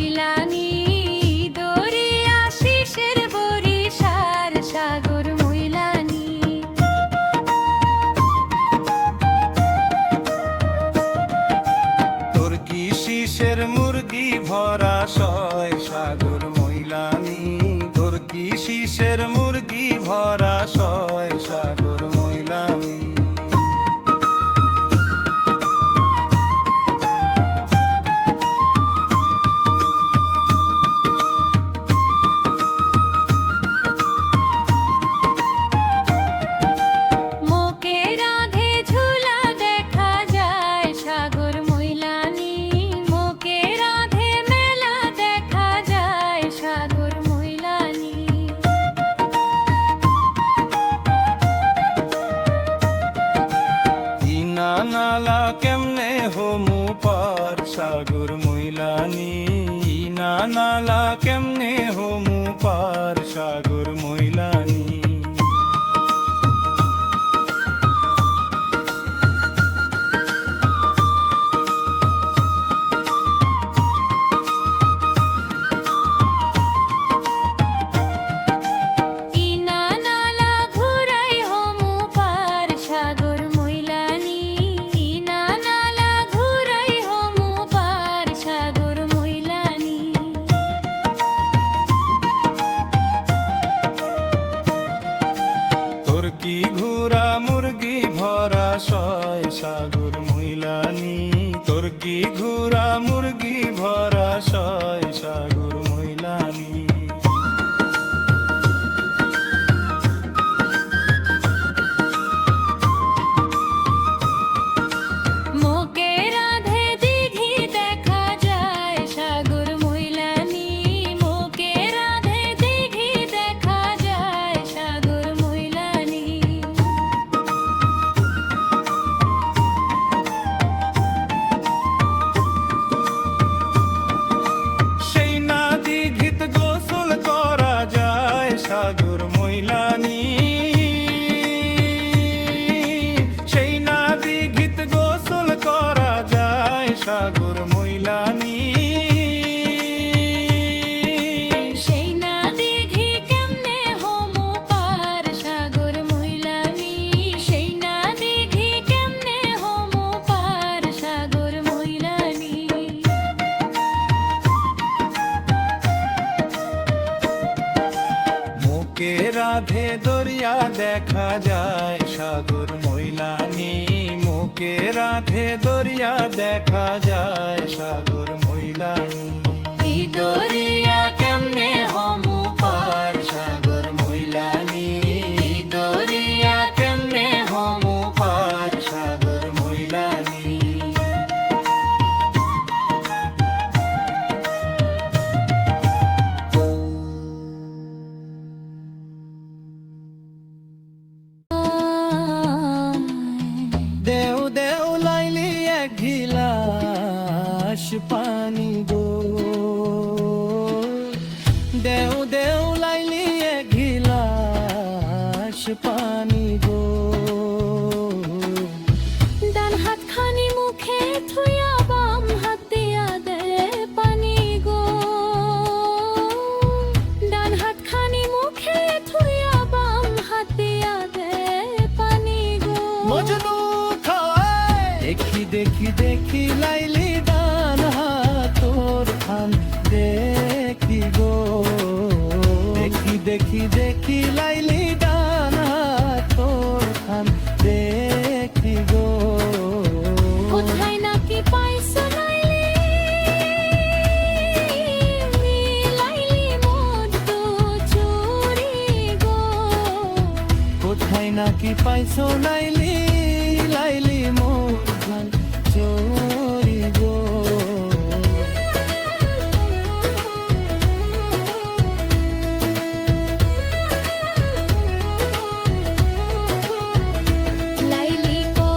মইলানি দরিয়া শিশের বরিশার সাগর মইলানি। তোর কি শিশের মুরগি ভরা সয় সাগর মইলানি, তোর কি শিশের মুরগি ভরা সয় সাগর মইলানি। নালা কেমনে হোমু পার সাগর মইলানি, না নালা কেমনে হোমু পার সাগর মইলানি। তোর কি ঘোড়া মুরগি ভরা সয় সাগর মইলানি, তোর কি ঘোড়া মুরগি ভরা সয় সাগর মইলানি। সাগর মইলানি সেই না দিঘিত গোসল করা যায় সাগর মইলানি। সেই না দিঘি কেমনে হোমু পার সাগর মইলানি, সেই না দিঘি কেমনে হোমু পার সাগর মইলানি। মুখে রাধে দরিয়া দেখা যায় সাগর মইলানি, মুখে রাধে দরিয়া দেখা যায় সাগর মইলানি। এই দরিয়া কেমনে হোমু পার সাগর মইলানি, এই দরিয়া কেমনে হোমু পার সাগর মইলানি। দেও দেও লাইলি এক গিলাস পানি গো, দেও দেও লাইলি এক গিলাস পানি গো। ডান হাত খানি মুখে থুইয়া বাম হাত দিয়া দে পানি গো, ডান হাত খানি মুখে থুইয়া বাম হাত দিয়া দে পানি গো। মজনু খায় দেখি দেখি দেখি লাইলি ডান হাত তোর খান দেখি গো, দেখি দেখি দেখি লাইলি ডান হাত তোর খান দেখি গো। কোথায় নাকি পাইছো লাইলি, লাইলি মোর তো চুরি গো। কোথায় নাকি পাইছো লাইলি, লাইলি মোর খান চোরি গো। লাইলি কো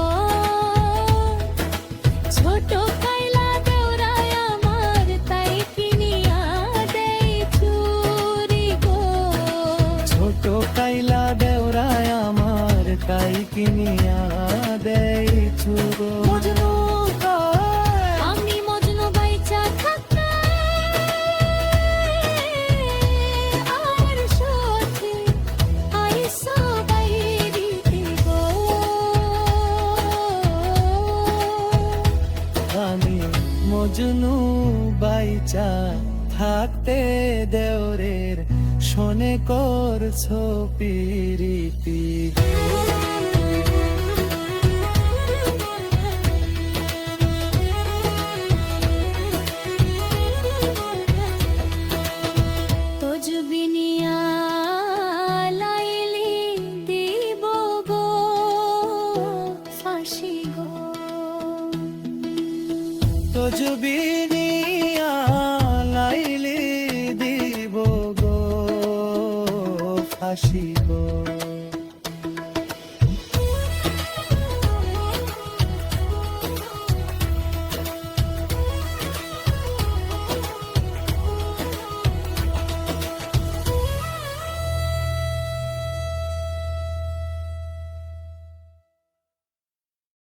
ছোট কাইলা দেওরায় আমার তাই কিনিয়া দেই চুরি গো। ছোট কাইলা দেওরায় আমার তাই কিনিয়া দেই চুরো। মজনু আমি মজনু বাইচা থাকতে বাইচা থাকতে দেওরের শোনে করছো পিরিতি তজবিনিয়া লাইলি দিব গো ফাঁসি গো তজবিনিয়া লাইলি দিব গো ফাঁসি